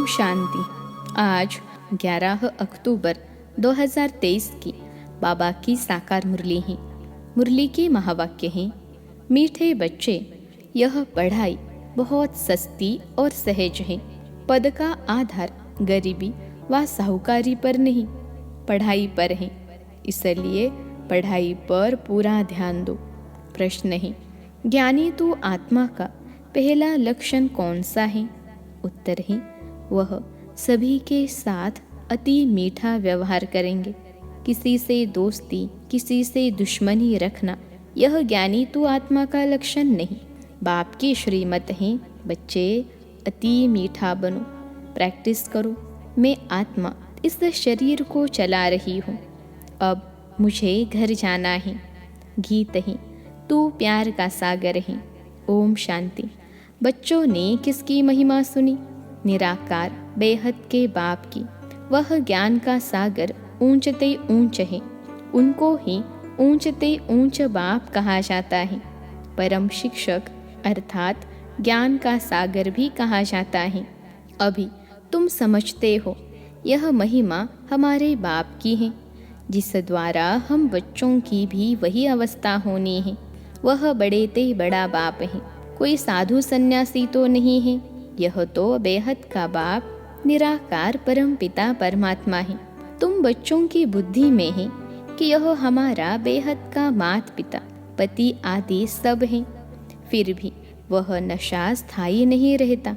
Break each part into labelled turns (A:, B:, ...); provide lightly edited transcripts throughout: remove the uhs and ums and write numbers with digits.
A: शांति। आज 11 अक्टूबर 2023 की बाबा की साकार मुरली है। मुरली के महावाक्य हैं, मीठे बच्चे, यह पढ़ाई बहुत सस्ती और सहज है। पद का आधार गरीबी व साहूकारी पर नहीं, पढ़ाई पर है। इसलिए पढ़ाई पर पूरा ध्यान दो। प्रश्न है, ज्ञानी तो आत्मा का पहला लक्षण कौन सा है? उत्तर है, वह सभी के साथ अति मीठा व्यवहार करेंगे। किसी से दोस्ती, किसी से दुश्मनी रखना, यह ज्ञानी तो आत्मा का लक्षण नहीं। बाप की श्रीमत है, बच्चे अति मीठा बनो, प्रैक्टिस करो। मैं आत्मा इस शरीर को चला रही हूँ, अब मुझे घर जाना है। गीत है, तू प्यार का सागर है। ओम शांति। बच्चों ने किसकी महिमा सुनी? निराकार बेहद के बाप की। वह ज्ञान का सागर ऊंचते ऊंच है, उनको ही ऊंचते ऊंच बाप कहा जाता है। परम शिक्षक अर्थात ज्ञान का सागर भी कहा जाता है। अभी तुम समझते हो, यह महिमा हमारे बाप की है, जिस द्वारा हम बच्चों की भी वही अवस्था होनी है। वह बड़े ते बड़ा बाप है, कोई साधु सन्यासी तो नहीं है। यह तो बेहद का बाप निराकार परम पिता परमात्मा है। तुम बच्चों की बुद्धि में है कि यह हमारा बेहद का माता पिता, पति आदि सब है। फिर भी वह नशा स्थायी नहीं रहता,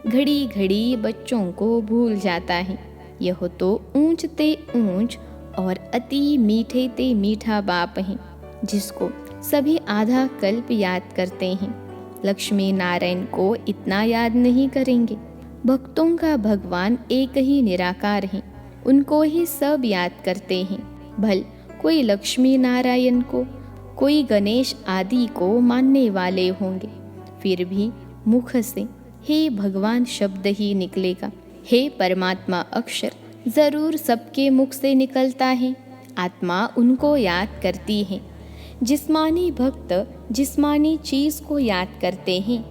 A: घड़ी घड़ी बच्चों को भूल जाता है। यह तो ऊंच ते ऊंच और अति मीठे ते मीठा बाप है, जिसको सभी आधा कल्प याद करते हैं। लक्ष्मी नारायण को इतना याद नहीं करेंगे। भक्तों का भगवान एक ही निराकार है, उनको ही सब याद करते हैं। भल कोई लक्ष्मी नारायण को, कोई गणेश आदि को मानने वाले होंगे, फिर भी मुख से हे भगवान शब्द ही निकलेगा। हे परमात्मा अक्षर जरूर सबके मुख से निकलता है। आत्मा उनको याद करती है। जिस्मानी भक्त जिस्मानी चीज को याद करते हैं,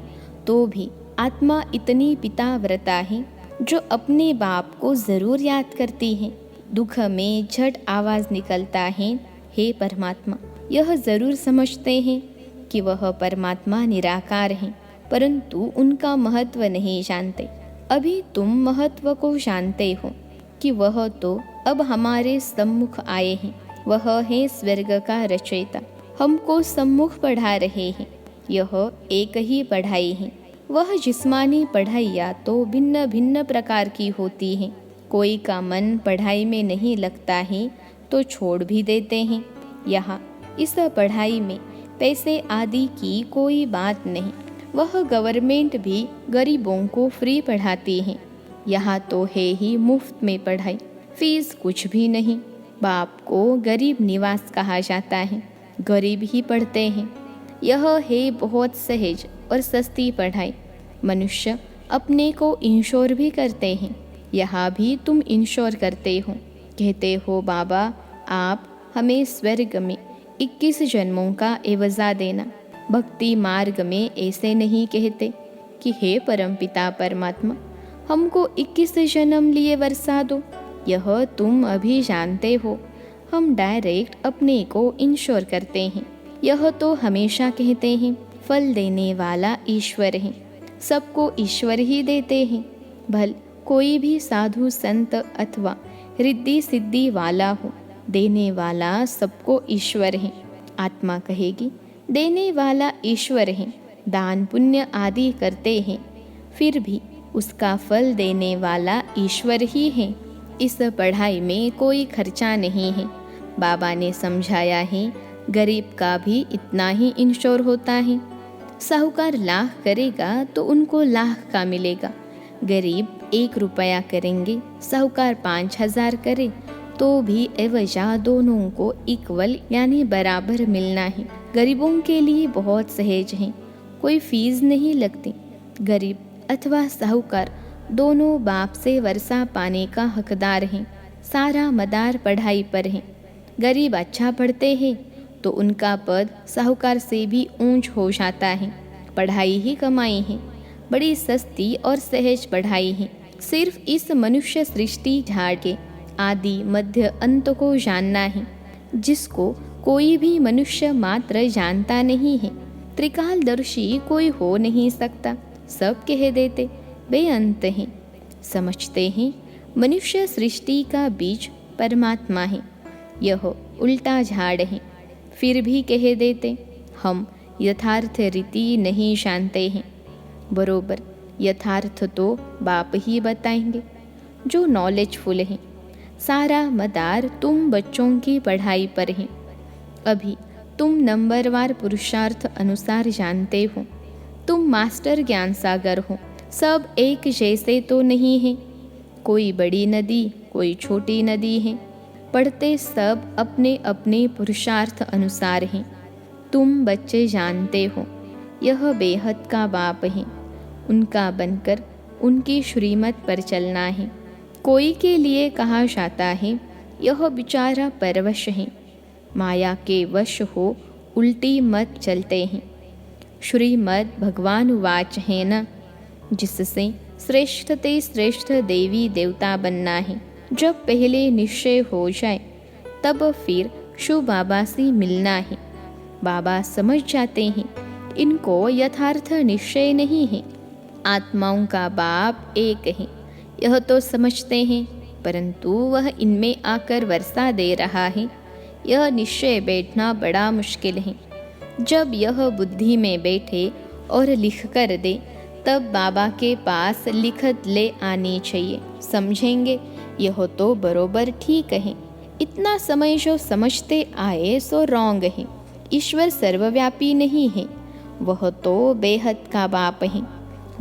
A: तो भी आत्मा इतनी पिताव्रता है जो अपने बाप को जरूर याद करती है। दुख में झट आवाज निकलता है, हे परमात्मा। यह जरूर समझते हैं कि वह परमात्मा निराकार है, परंतु उनका महत्व नहीं जानते। अभी तुम महत्व को जानते हो कि वह तो अब हमारे सम्मुख आए हैं। वह है स्वर्ग का रचयिता, हमको सम्मुख पढ़ा रहे हैं। यह एक ही पढ़ाई है। वह जिस्मानी पढ़ाइयाँ तो भिन्न भिन्न प्रकार की होती हैं। कोई का मन पढ़ाई में नहीं लगता है तो छोड़ भी देते हैं। यहाँ इस पढ़ाई में पैसे आदि की कोई बात नहीं। वह गवर्नमेंट भी गरीबों को फ्री पढ़ाती है। यहाँ तो है ही मुफ्त में पढ़ाई, फीस कुछ भी नहीं। बाप को गरीब निवास कहा जाता है, गरीब ही पढ़ते हैं। यह है बहुत सहज और सस्ती पढ़ाई। मनुष्य अपने को इंश्योर भी करते हैं। यहाँ भी तुम इंश्योर करते हो, कहते हो बाबा आप हमें स्वर्ग में 21 जन्मों का एवजा देना। भक्ति मार्ग में ऐसे नहीं कहते कि हे परमपिता परमात्मा हमको 21 जन्म लिए वर्षा दो। यह तुम अभी जानते हो। हम डायरेक्ट अपने को इंश्योर करते हैं। यह तो हमेशा कहते हैं फल देने वाला ईश्वर है, सबको ईश्वर ही देते हैं। भल कोई भी साधु संत अथवा रिद्धि सिद्धि वाला हो, देने वाला सबको ईश्वर है। आत्मा कहेगी देने वाला ईश्वर है, दान पुण्य आदि करते हैं, फिर भी उसका फल देने वाला ईश्वर ही है। इस पढ़ाई में कोई खर्चा नहीं है। बाबा ने समझाया है, गरीब का भी इतना ही इंश्योर होता है। साहूकार लाख करेगा तो उनको लाख का मिलेगा। गरीब 1 रुपया करेंगे, साहूकार 5,000 करे तो भी एवजा दोनों को इक्वल यानी बराबर मिलना है। गरीबों के लिए बहुत सहज है, कोई फीस नहीं लगती। गरीब अथवा साहूकार दोनों बाप से वर्षा पाने का हकदार हैं। सारा मदार पढ़ाई पर है। गरीब अच्छा पढ़ते हैं तो उनका पद साहूकार से भी ऊंच हो जाता है। पढ़ाई ही कमाई है, बड़ी सस्ती और सहज पढ़ाई है। सिर्फ इस मनुष्य सृष्टि झाड़ के आदि मध्य अंत को जानना है, जिसको कोई भी मनुष्य मात्र जानता नहीं है। त्रिकालदर्शी कोई हो नहीं सकता। सब कह देते बेअंत हैं। समझते हैं मनुष्य सृष्टि का बीज परमात्मा है, यह उल्टा झाड़ है। फिर भी कह देते हम यथार्थ रीति नहीं जानते हैं। बरोबर यथार्थ तो बाप ही बताएंगे, जो नॉलेजफुल हैं। सारा मदार तुम बच्चों की पढ़ाई पर है। अभी तुम नंबरवार पुरुषार्थ अनुसार जानते हो। तुम मास्टर ज्ञान सागर हो। सब एक जैसे तो नहीं है। कोई बड़ी नदी, कोई छोटी नदी है। पढ़ते सब अपने अपने पुरुषार्थ अनुसार हैं। तुम बच्चे जानते हो यह बेहद का बाप है। उनका बनकर उनकी श्रीमत पर चलना है। कोई के लिए कहा जाता है यह बेचारा परवश है। माया के वश हो उल्टी मत चलते हैं। श्रीमद भगवान वाच है न, जिससे श्रेष्ठ ते श्रेष्ठ देवी देवता बनना है। जब पहले निश्चय हो जाए तब फिर शिव बाबा से मिलना है। बाबा समझ जाते हैं इनको यथार्थ निश्चय नहीं है। आत्माओं का बाप एक है, यह तो समझते हैं, परंतु वह इनमें आकर वर्षा दे रहा है, यह निश्चय बैठना बड़ा मुश्किल है। जब यह बुद्धि में बैठे और लिख कर दे, तब बाबा के पास लिखत ले आनी चाहिए। समझेंगे यह तो बरोबर ठीक है। इतना समय जो समझते आए सो रॉन्ग है। ईश्वर सर्वव्यापी नहीं है, वह तो बेहद का बाप है।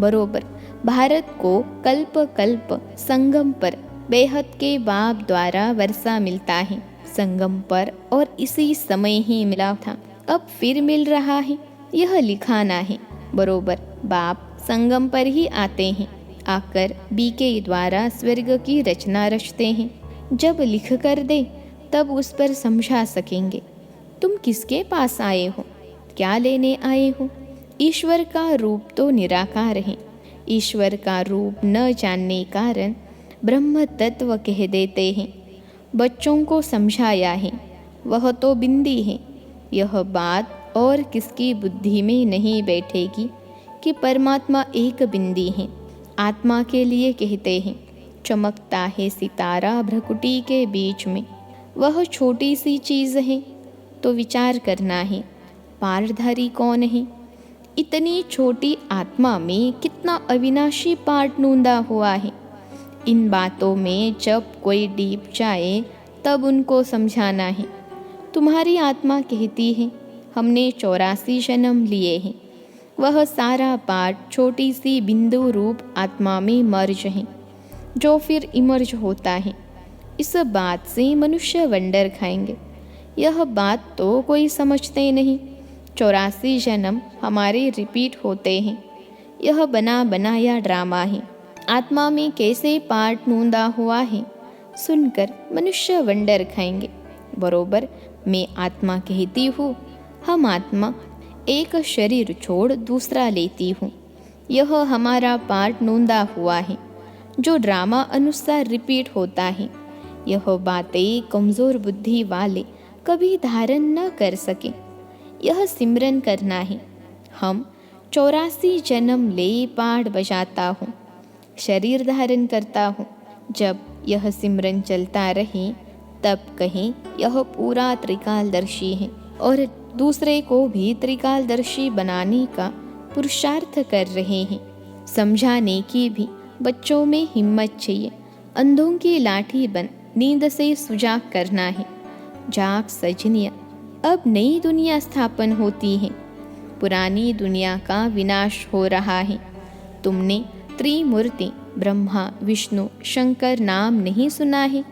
A: बरोबर भारत को कल्प कल्प संगम पर बेहद के बाप द्वारा वर्षा मिलता है। संगम पर और इसी समय ही मिला था, अब फिर मिल रहा है, यह लिखाना है। बरोबर बाप संगम पर ही आते हैं, आकर बीके द्वारा स्वर्ग की रचना रचते हैं। जब लिख कर दे तब उस पर समझा सकेंगे। तुम किसके पास आए हो, क्या लेने आए हो? ईश्वर का रूप तो निराकार है। ईश्वर का रूप न जानने कारण ब्रह्म तत्व कह देते हैं। बच्चों को समझाया है, वह तो बिंदी है। यह बात और किसकी बुद्धि में नहीं बैठेगी कि परमात्मा एक बिंदी है। आत्मा के लिए कहते हैं चमकता है सितारा भ्रकुटी के बीच में, वह छोटी सी चीज़ है। तो विचार करना है पार्टधारी कौन है। इतनी छोटी आत्मा में कितना अविनाशी पार्ट नूंदा हुआ है। इन बातों में जब कोई डीप जाए तब उनको समझाना है। तुम्हारी आत्मा कहती है हमने 84 जन्म लिए हैं। वह सारा पार्ट छोटी सी बिंदु रूप आत्मा में मर्ज है, जो फिर इमर्ज होता है। इस बात से मनुष्य वंडर खाएंगे। यह बात तो कोई समझते नहीं। 84 जन्म हमारे रिपीट होते हैं। यह बना बनाया ड्रामा है। आत्मा में कैसे पार्ट नूंदा हुआ है, सुनकर मनुष्य वंडर खाएंगे। बरोबर मैं आत्मा कहती हूँ, हम आत्मा एक शरीर छोड़ दूसरा लेती हूँ। यह हमारा पार्ट नूंदा हुआ है, जो ड्रामा अनुसार रिपीट होता है। यह बातें कमज़ोर बुद्धि वाले कभी धारण न कर सके। यह सिमरन करना है। हम 84 जन्म ले पाठ बजाता हूँ, शरीर धारण करता हूँ। जब यह सिमरन चलता रहे तब कहें यह पूरा त्रिकालदर्शी है और दूसरे को भी त्रिकालदर्शी बनाने का पुरुषार्थ कर रहे हैं। समझाने की भी बच्चों में हिम्मत चाहिए। अंधों की लाठी बन नींद से सुजाग करना है। जाग सजनिया, अब नई दुनिया स्थापन होती है। पुरानी दुनिया का विनाश हो रहा है। तुमने त्रिमूर्ति ब्रह्मा विष्णु शंकर नाम नहीं सुना है?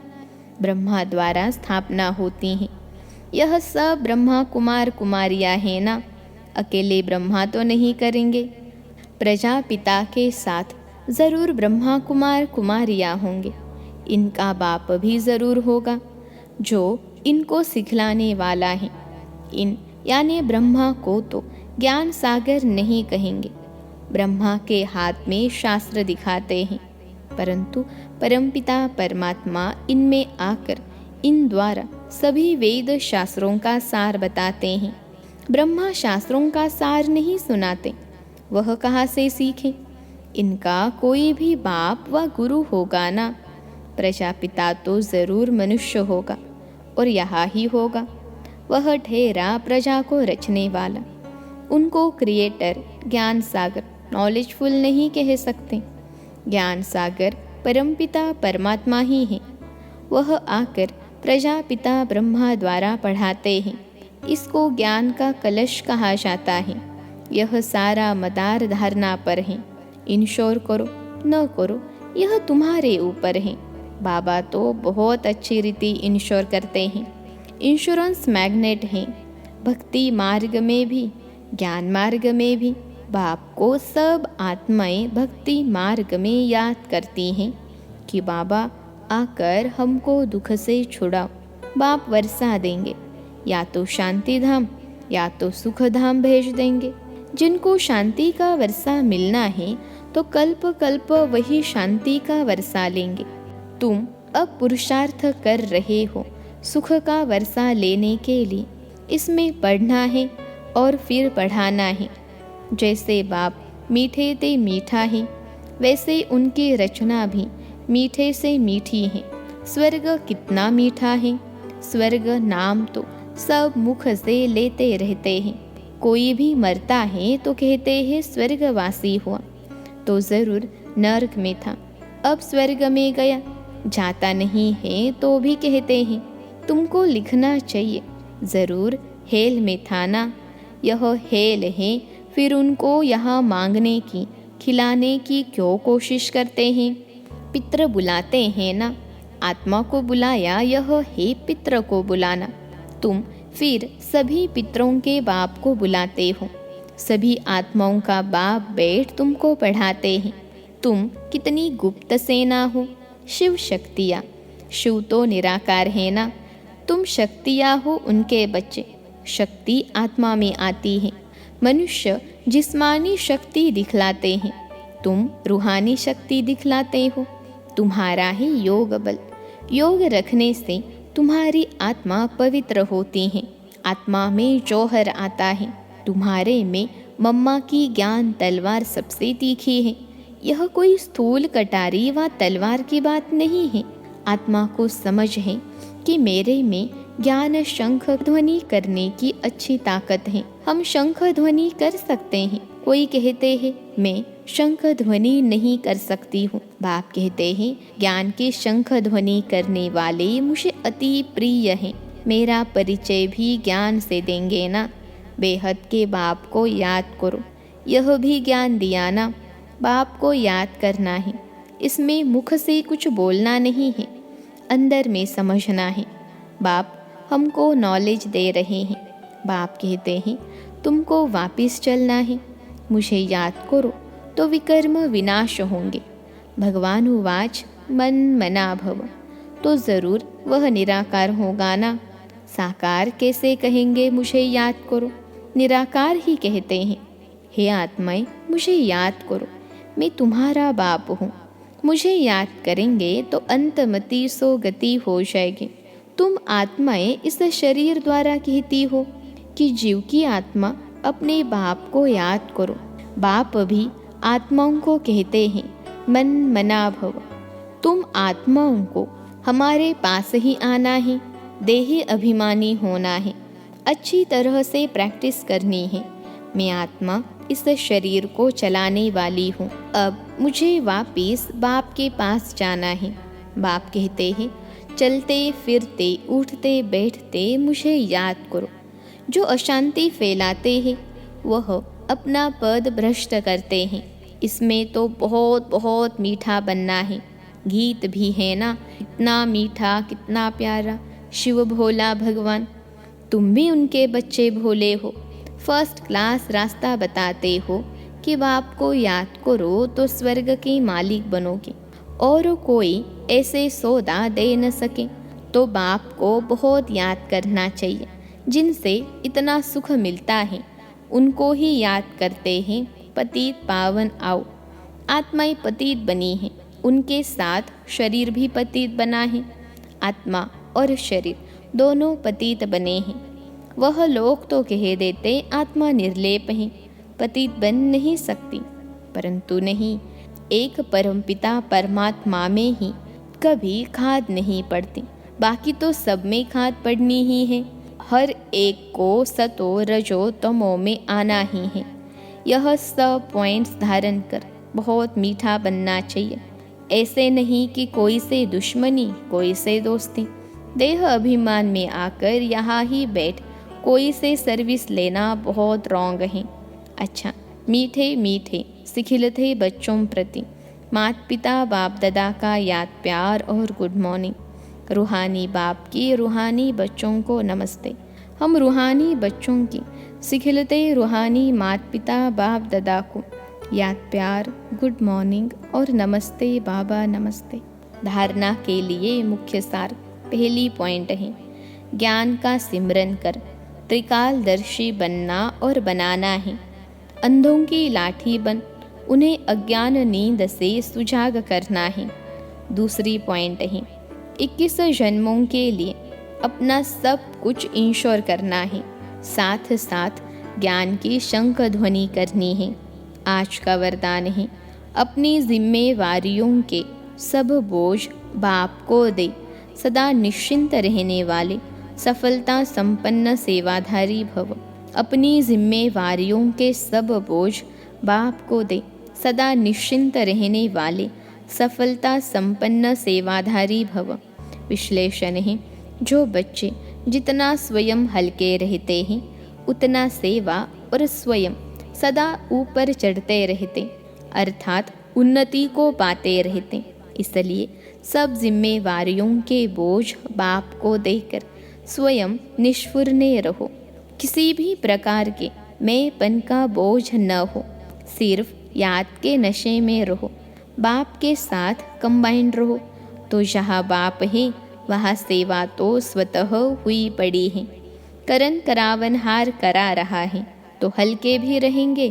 A: ब्रह्मा द्वारा स्थापना होती है। यह सब ब्रह्मा कुमार कुमारियाँ हैं ना, अकेले ब्रह्मा तो नहीं करेंगे। प्रजापिता के साथ ज़रूर ब्रह्मा कुमार कुमारियाँ होंगे। इनका बाप भी ज़रूर होगा, जो इनको सिखलाने वाला है। इन यानी ब्रह्मा को तो ज्ञान सागर नहीं कहेंगे। ब्रह्मा के हाथ में शास्त्र दिखाते हैं। परंतु परमपिता परमात्मा इनमें आकर इन द्वारा सभी वेद शास्त्रों का सार बताते हैं। ब्रह्मा शास्त्रों का सार नहीं सुनाते, वह कहाँ से सीखें? इनका कोई भी बाप व गुरु होगा ना। प्रजापिता तो ज़रूर मनुष्य होगा और यहाँ ही होगा। वह ठहरा प्रजा को रचने वाला। उनको क्रिएटर, ज्ञान सागर, नॉलेजफुल नहीं कह सकते। ज्ञान सागर परमपिता परमात्मा ही है। वह आकर प्रजापिता ब्रह्मा द्वारा पढ़ाते हैं। इसको ज्ञान का कलश कहा जाता है। यह सारा मदार धारणा पर है। इंश्योर करो न करो यह तुम्हारे ऊपर है। बाबा तो बहुत अच्छी रीति इंश्योर करते हैं। इंश्योरेंस मैग्नेट हैं। भक्ति मार्ग में भी, ज्ञान मार्ग में भी बाप को सब आत्माएं भक्ति मार्ग में याद करती हैं कि बाबा आकर हमको दुख से छुड़ाओ। बाप वर्षा देंगे, या तो शांति धाम या तो सुख धाम भेज देंगे। जिनको शांति का वर्षा मिलना है तो कल्प कल्प वही शांति का वर्षा लेंगे। तुम अब पुरुषार्थ कर रहे हो सुख का वर्षा लेने के लिए। इसमें पढ़ना है और फिर पढ़ाना है। जैसे बाप मीठे ते मीठा है, वैसे उनकी रचना भी मीठे से मीठी है। स्वर्ग कितना मीठा है। स्वर्ग नाम तो सब मुख से लेते रहते हैं। कोई भी मरता है तो कहते हैं स्वर्गवासी हुआ, तो ज़रूर नर्क में था, अब स्वर्ग में गया। जाता नहीं है तो भी कहते हैं तुमको लिखना चाहिए, ज़रूर हेल में था ना। यह हेल है, फिर उनको यहाँ मांगने की, खिलाने की क्यों कोशिश करते हैं? पितृ बुलाते हैं ना। आत्मा को बुलाया, यह है पितृ को बुलाना। तुम फिर सभी पितरों के बाप को बुलाते हो। सभी आत्माओं का बाप बैठ तुमको पढ़ाते हैं। तुम कितनी गुप्त सेना हो। शिव शक्तियाँ, शिव तो निराकार है ना। तुम शक्तियाँ हो उनके बच्चे। शक्ति आत्मा में आती है। मनुष्य जिस्मानी शक्ति दिखलाते हैं, तुम रूहानी शक्ति दिखलाते हो। तुम्हारा ही योग बल। योग रखने से तुम्हारी आत्मा पवित्र होती है। आत्मा में जौहर आता है। तुम्हारे में मम्मा की ज्ञान तलवार सबसे तीखी है। यह कोई स्थूल कटारी व तलवार की बात नहीं है। आत्मा को समझ है कि मेरे में ज्ञान शंख ध्वनि करने की अच्छी ताकत है। हम शंख ध्वनि कर सकते हैं। कोई कहते हैं मैं शंख ध्वनि नहीं कर सकती हूँ। बाप कहते हैं ज्ञान के शंख ध्वनि करने वाले मुझे अति प्रिय हैं। मेरा परिचय भी ज्ञान से देंगे ना। बेहद के बाप को याद करो। यह भी ज्ञान दिया ना। बाप को याद करना है। इसमें मुख से कुछ बोलना नहीं है, अंदर में समझना है। बाप हमको नॉलेज दे रहे हैं। बाप कहते हैं तुमको वापिस चलना है, मुझे याद करो तो विकर्म विनाश होंगे। भगवान उवाच मन मना भव, तो ज़रूर वह निराकार होगा ना। साकार कैसे कहेंगे मुझे याद करो? निराकार ही कहते हैं हे आत्माएं मुझे याद करो, मैं तुम्हारा बाप हूँ। मुझे याद करेंगे तो अंतमति सो गति हो जाएगी। तुम आत्माएं इस शरीर द्वारा कहती हो कि जीव की आत्मा अपने बाप को याद करो। बाप भी आत्माओं को कहते हैं मन मना भव। तुम आत्माओं को हमारे पास ही आना है, देही अभिमानी होना है, अच्छी तरह से प्रैक्टिस करनी है। मैं आत्मा इस शरीर को चलाने वाली हूँ। अब मुझे वापिस बाप के पास जाना है। बाप कहते हैं चलते फिरते उठते बैठते मुझे याद करो। जो अशांति फैलाते हैं वह अपना पद भ्रष्ट करते हैं। इसमें तो बहुत बहुत मीठा बनना है। गीत भी है ना, इतना मीठा कितना प्यारा। शिव भोला भगवान, तुम भी उनके बच्चे भोले हो। फर्स्ट क्लास रास्ता बताते हो कि बाप को याद करो तो स्वर्ग के मालिक बनोगे। और कोई ऐसे सौदा दे न सके तो बाप को बहुत याद करना चाहिए। जिनसे इतना सुख मिलता है उनको ही याद करते हैं। पतित पावन आओ। आत्माएं पतित बनी हैं, उनके साथ शरीर भी पतित बना है। आत्मा और शरीर दोनों पतित बने हैं। वह लोग तो कह देते आत्मा निर्लेप है, पतित बन नहीं सकती, परंतु नहीं, एक परमपिता परमात्मा में ही कभी खाद नहीं पड़ती, बाकी तो सब में खाद पड़नी ही है। हर एक को सतो रजो तमो में आना ही है। यह सब पॉइंट्स धारण कर बहुत मीठा बनना चाहिए। ऐसे नहीं कि कोई से दुश्मनी कोई से दोस्ती, देह अभिमान में आकर यहाँ ही बैठ कोई से सर्विस लेना बहुत रॉन्ग है। अच्छा, मीठे मीठे सिखिलते बच्चों प्रति माता पिता बाप दादा का याद प्यार और गुड मॉर्निंग। रूहानी बाप की रूहानी बच्चों को नमस्ते। हम रूहानी बच्चों की सिखिलते रूहानी माता पिता बाप दादा को याद प्यार गुड मॉर्निंग और नमस्ते बाबा नमस्ते। धारणा के लिए मुख्य सार पहली पॉइंट है, ज्ञान का सिमरन कर त्रिकालदर्शी बनना और बनाना है। अंधों की लाठी बन उन्हें अज्ञान नींद से सुजाग करना है। दूसरी पॉइंट है, 21 जन्मों के लिए अपना सब कुछ इंश्योर करना है, साथ साथ ज्ञान की शंख ध्वनि करनी है। आज का वरदान है, अपनी जिम्मेवारियों के सब बोझ बाप को दे, सदा निश्चिंत रहने वाले सफलता संपन्न सेवाधारी भव। अपनी जिम्मेवारियों के सब बोझ बाप को दे, सदा निश्चिंत रहने वाले सफलता संपन्न सेवाधारी भव। विश्लेषण है, जो बच्चे जितना स्वयं हल्के रहते हैं उतना सेवा और स्वयं सदा ऊपर चढ़ते रहते, अर्थात उन्नति को पाते रहते। इसलिए सब जिम्मेवारियों के बोझ बाप को देकर स्वयं निष्फुरने रहो। किसी भी प्रकार के मैंपन का बोझ न हो, सिर्फ याद के नशे में रहो, बाप के साथ कंबाइंड रहो। तो जहाँ बाप है वहाँ सेवा तो स्वतः हुई पड़ी है। करन करावनहार करा रहा है तो हल्के भी रहेंगे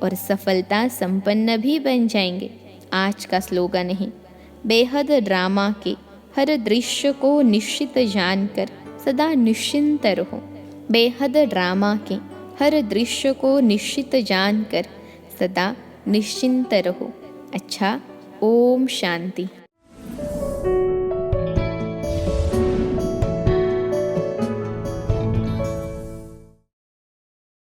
A: और सफलता संपन्न भी बन जाएंगे। आज का स्लोगन है, बेहद ड्रामा के हर दृश्य को निश्चित जानकर सदा निश्चिंत रहो। बेहद ड्रामा के हर दृश्य को निश्चित जानकर सदा निश्चिंत रहो। अच्छा, ओम शांति।